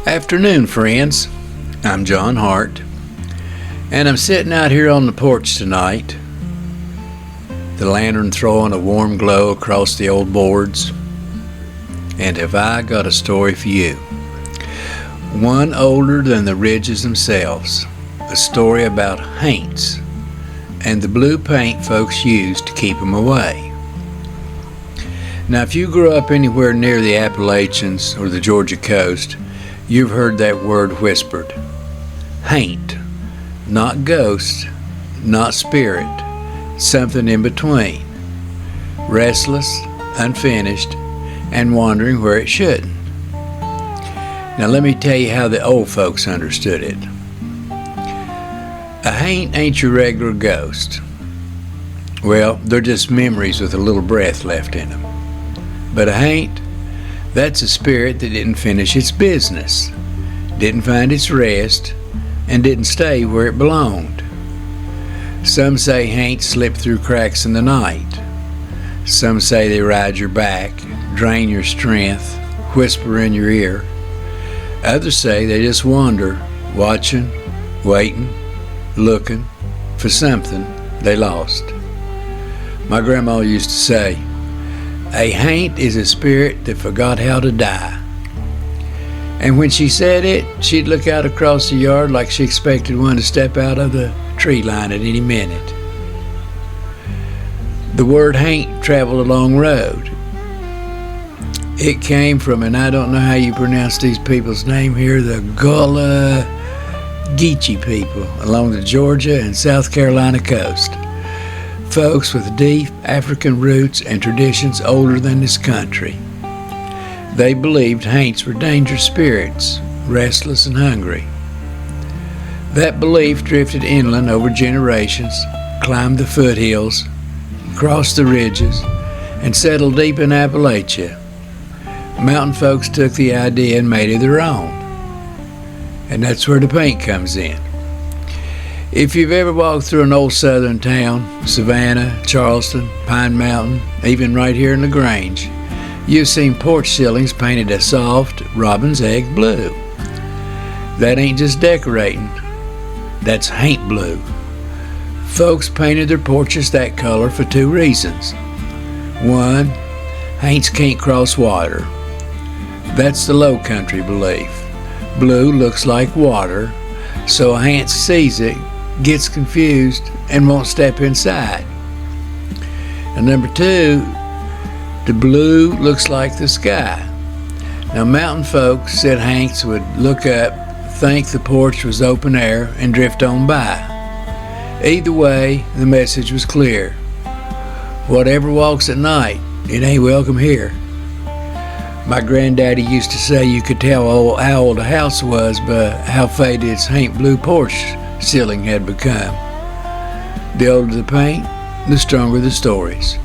Afternoon, friends. I'm John Hart, and I'm sitting out here on the porch tonight, the lantern throwing a warm glow across the old boards, and have I got a story for you. One older than the ridges themselves, a story about haints and the blue paint folks use to keep them away. Now, if you grew up anywhere near the Appalachians or the Georgia coast, you've heard that word whispered. Haint. Not ghost, not spirit, something in between. Restless, unfinished, and wandering where it shouldn't. Now let me tell you how the old folks understood it. A haint ain't your regular ghost. Well, they're just memories with a little breath left in them. But a haint, that's a spirit that didn't finish its business, didn't find its rest, and didn't stay where it belonged. Some say haints slip through cracks in the night. Some say they ride your back, drain your strength, whisper in your ear. Others say they just wander, watching, waiting, looking for something they lost. My grandma used to say, "A haint is a spirit that forgot how to die." And when she said it, she'd look out across the yard like she expected one to step out of the tree line at any minute. The word haint traveled a long road. It came from, and I don't know how you pronounce these people's name here, the Gullah Geechee people along the Georgia and South Carolina coast. Folks with deep African roots and traditions older than this country. They believed haints were dangerous spirits, restless and hungry. That belief drifted inland over generations, climbed the foothills, crossed the ridges, and settled deep in Appalachia. Mountain folks took the idea and made it their own. And that's where the paint comes in. If you've ever walked through an old southern town, Savannah, Charleston, Pine Mountain, even right here in the Grange, you've seen porch ceilings painted a soft robin's egg blue. That ain't just decorating, that's haint blue. Folks painted their porches that color for two reasons. One, haints can't cross water. That's the low country belief. Blue looks like water, so a haint sees it, gets confused, and won't step inside. And number two, the blue looks like the sky. Now, mountain folks said haints would look up, think the porch was open air, and drift on by. Either way, the message was clear. Whatever walks at night, it ain't welcome here. My granddaddy used to say you could tell how old a house was by how faded its Haint Blue Porch ceiling had become. The older the paint, the stronger the stories.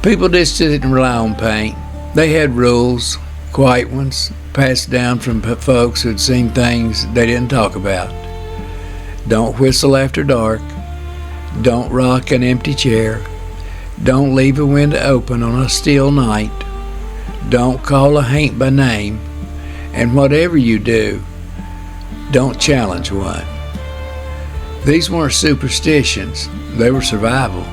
People just didn't rely on paint. They had rules, quiet ones, passed down from folks who'd seen things they didn't talk about. Don't whistle after dark. Don't rock an empty chair. Don't leave a window open on a still night. Don't call a haint by name. And whatever you do, don't challenge one. These weren't superstitions, they were survival.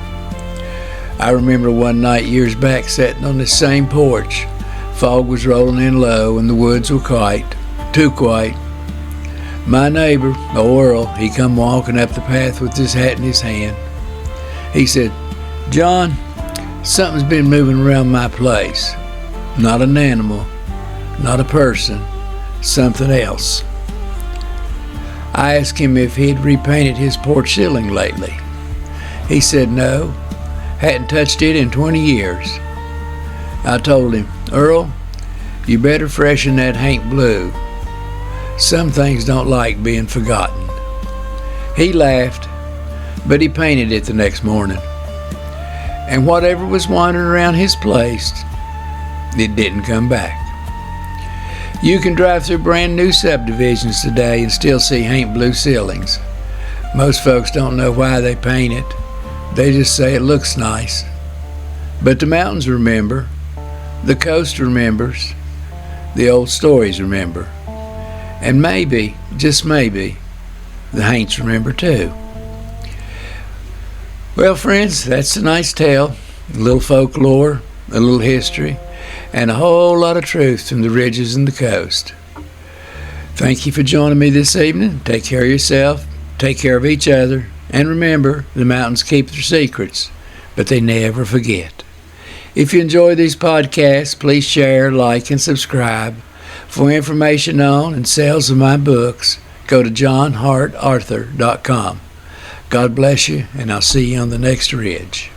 I remember one night years back sitting on this same porch. Fog was rolling in low and the woods were quiet, too quiet. My neighbor, old Earl, he come walking up the path with his hat in his hand. He said, "John, something's been moving around my place. Not an animal, not a person, something else." I asked him if he'd repainted his porch ceiling lately. He said no, hadn't touched it in 20 years. I told him, "Earl, you better freshen that haint blue. Some things don't like being forgotten." He laughed, but he painted it the next morning. And whatever was wandering around his place, it didn't come back. You can drive through brand new subdivisions today and still see haint blue ceilings. Most folks don't know why they paint it. They just say it looks nice. But the mountains remember, the coast remembers, the old stories remember. And maybe, just maybe, the Haints remember too. Well, friends, that's tonight's tale. A little folklore, a little history, and a whole lot of truth from the ridges and the coast. Thank you for joining me this evening. Take care of yourself, take care of each other, and remember, the mountains keep their secrets, but they never forget. If you enjoy these podcasts, please share, like, and subscribe. For information on and sales of my books, go to johnhartarthur.com. God bless you, and I'll see you on the next ridge.